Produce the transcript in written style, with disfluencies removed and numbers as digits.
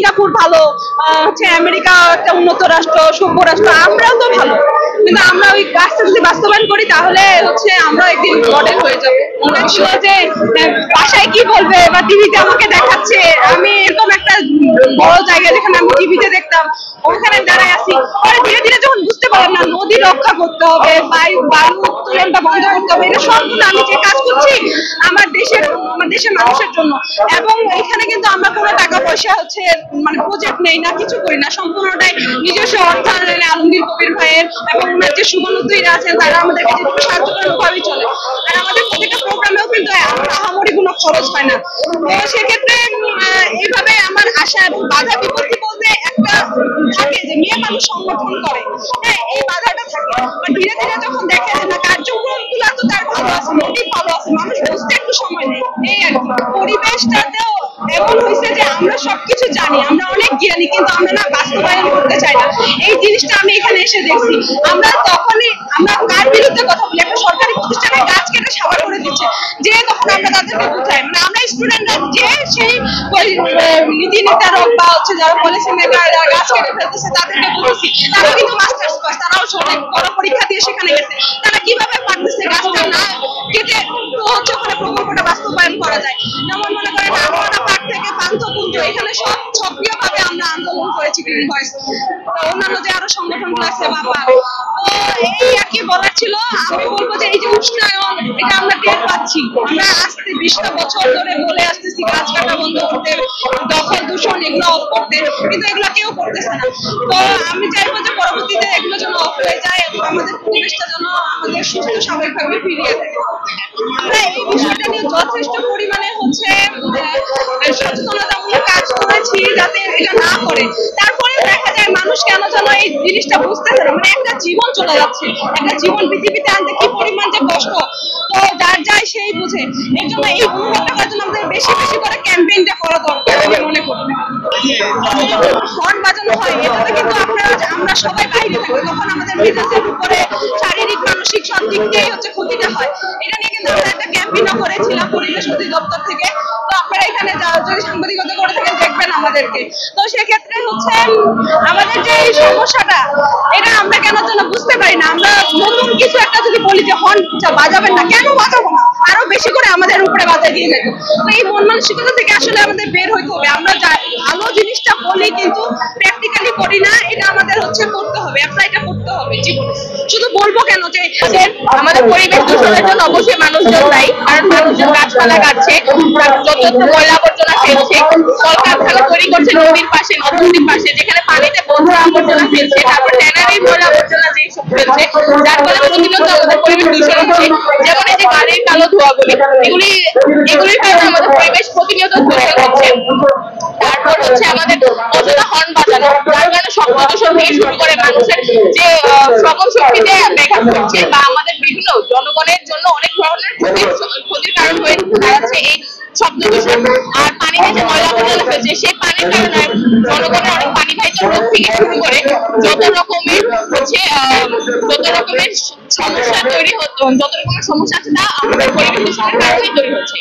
Singapore ভালো, হচ্ছে America একটা উন্নত রাষ্ট্র, সভ্য রাষ্ট্র, আমরাও তো ভালো, কিন্তু আমরা ওই কাজটা যদি বাস্তবায়ন করি তাহলে হচ্ছে আমরা একদিন মডেল হয়ে যাবো। মনে হচ্ছিল যে বাসায় কি বলবে বা টিভিতে আমাকে দেখাচ্ছে, আমি এরকম একটা বড় জায়গা যেখানে আমি টিভিতে দেখতাম ওখানে দাঁড়ায় আছি, পরে ধীরে ধীরে যখন বুঝতে পারলাম না নদী রক্ষা করতে হবে, বায়ু উত্তোলনটা বন্ধ করতে হবে, এটা সম্পূর্ণ আমি যে কাজ করছি আমার দেশের মানুষের জন্য। এবং এখানে কিন্তু আমরা কোনো টাকা পয়সা হচ্ছে মানে প্রজেক্ট নেই না, কিছু করি না, সম্পূর্ণটাই নিজস্ব অর্থায়নে আলমগীর কবির ভাইয়ের এবং ওনার যে সুবর্ণোত্তরীরা আছেন তারা আমাদেরকে যেটুকু সাহায্য করেন ওভাবেই চলে। আর আমাদের প্রত্যেকটা প্রোগ্রামেও কিন্তু আহামরি কোনো খরচ হয় না। তো সেক্ষেত্রে এইভাবে আমার আশা এবং বাধা বিপত্তি বলতে একটা থাকে যে মেয়ে মানুষ সংগঠন করে, হ্যাঁ এই বাধাটা থাকে। ধীরে ধীরে যখন দেখে যে না কার্যক্রম গুলা তো তার ভালো আছে, মোটিভ ভালো আছে, মানুষ বুঝতে একটু সময় নেই, এই আর কি। পরিবেশটাতেও এমন হয়েছে যে আমরা সবকিছু জানি, আমরা অনেক জ্ঞানী, কিন্তু আমরা না বাস্তবায়ন করতে চাই না। এই জিনিসটা আমি এখানে এসে দেখছি। আমরা তখনই আমরা কার বিরুদ্ধে কথা বলি, একটা সরকারি প্রতিষ্ঠানে গাছ কেটে সাবার করে দিচ্ছে, যে তখন আমরা তাদেরকে বুঝাই, মানে আমরা স্টুডেন্টরা যে সেই নীতি নির্ধারক বা হচ্ছে যারা পলিসি মেকার গাছ কেটে ফেলতেছে তাদেরকে বলছি, তারা কিন্তু মাস্টার্স পাস, তারাও অনেক বড় পরীক্ষা দিয়ে সেখানে গেছে, তারা কিভাবে পারতেছে গাছটা না কেটে তো হচ্ছে ওখানে প্রকল্পটা বাস্তবায়ন করা যায়। যেমন মনে করেন আনোয়ারা পার্ক থেকে পান্থকুঞ্জ, এখানে সব সক্রিয়ভাবে আমরা আন্দোলন করেছি গ্রিন ভয়েস, অন্যান্য যে আরো সংগঠনগুলো আছে বাবা। তো এই আর কি বলার ছিল। আমি বলবো যে এই যে উষ্ণায়ন এটা আমরা টের পাচ্ছি, আমরা আজকে 20টা বছর ধরে বলে আসতেছি গাছ কাটা বন্ধ করতে, দখল দূষণ এগুলো অফ করতে, কিন্তু এগুলো কেউ করতেছে না। তো আমি চাইবো যে পরবর্তীতে এগুলো যেন অফ হয়ে যায় এবং আমাদের পরিবেশটা যেন আমাদের সুস্থ স্বাভাবিকভাবে ফিরিয়ে দেয়। আমরা এই বিষয়টা নিয়ে যথেষ্ট পরিমাণে হচ্ছে সচেতনতামূলক কাজ করেছি যাতে এটা না করে, তারপরে দেখা যায় মানুষ কেন যেন এই জিনিসটা বুঝতেছে না, মানে একটা জীবন চলে যাচ্ছে, একটা জীবন পৃথিবীতে আনতে কি পরিমাণ যে কষ্ট, তো যার যায় সেই বুঝে। এর জন্য এই অনুভবটা করার জন্য আমাদের বেশি বেশি করে ক্যাম্পেইনটা করা দরকার আমি মনে করি। হর্ন বাজানো হয় এটাতে কিন্তু আমরা সবাই বাইরে থাকি, তখন আমাদের মেজাজের উপরে শারীরিক মানসিক সব দিক দিয়েই হচ্ছে ক্ষতিটা হয়। এটা নিয়ে কিন্তু আমরা একটা ক্যাম্পেইনও করেছিলাম পরিবেশ অধিদপ্তর থেকে, তো আপনারা এখানে যদি সাংবাদিকতা করে থাকেন দেখবেন আমাদেরকে। তো সেক্ষেত্রে হচ্ছে আমাদের যে এই সমস্যাটা এটা আমরা কেন যেন বুঝতে পারি না, আমরা নতুন কিছু একটা যদি বলি যে হর্ন বাজাবেন না, কেন বাজাবো না, আরো বেশি করে আমাদের উপরে বাজায় দিয়ে যাবে। তো এই মন মানসিকতা থেকে আসলে আমাদের বের হইতে হবে। আমরা ভালো জিনিসটা বলি কিন্তু প্র্যাকটিক্যালি করি না, এটা আমাদের হচ্ছে করতে হবে, অ্যাপ্লাইটা করতে হবে জীবনে। শুধু বলবো কেন যে আমাদের পরিবেশ দূষণের জন্য অবশ্যই মানুষজন দায়ী, কারণ মানুষজন গাছপালা কাটছে, যত ময়লা আবর্জনা ফেলছে, কলকারখানা তৈরি করছে নদীর পাশে, নদীর পাশে যেখানে পানিতে বন্ধ আবর্জনা ফেলছে, তারপর ট্যানারি ময়লা আবর্জনা যে সব ফেলছে, যার ফলে প্রতিনিয়ত আমাদের পরিবেশ দূষণ হচ্ছে। যেমন এই যে গাড়ির কালো ধোঁয়াগুলি, এগুলির কারণে আমাদের পরিবেশ প্রতিনিয়ত দূষণ হচ্ছে। তারপর হচ্ছে আমাদের অযথা হর্ন বাজানো, যার কারণে শব্দ দূষণ থেকে শুরু করে মানুষের যে শ্রবণ শক্তিতে ব্যাঘাত ঘটছে, বা আমাদের বিভিন্ন জনগণের জন্য অনেক ধরনের ক্ষতির কারণ হয়ে দাঁড়াচ্ছে এই শব্দ দূষণ। আর পানিতে যে ময়লা আবর্জনা ফেলছে সেই পানির কারণে জনগণের অনেক পানিবাহিত রোগ থেকে শুরু করে যত রকমের সমস্যা তৈরি হতো, যত রকমের সমস্যা আছে তা আমাদের পরিবেশ দূষণের কারণেই তৈরি হচ্ছে।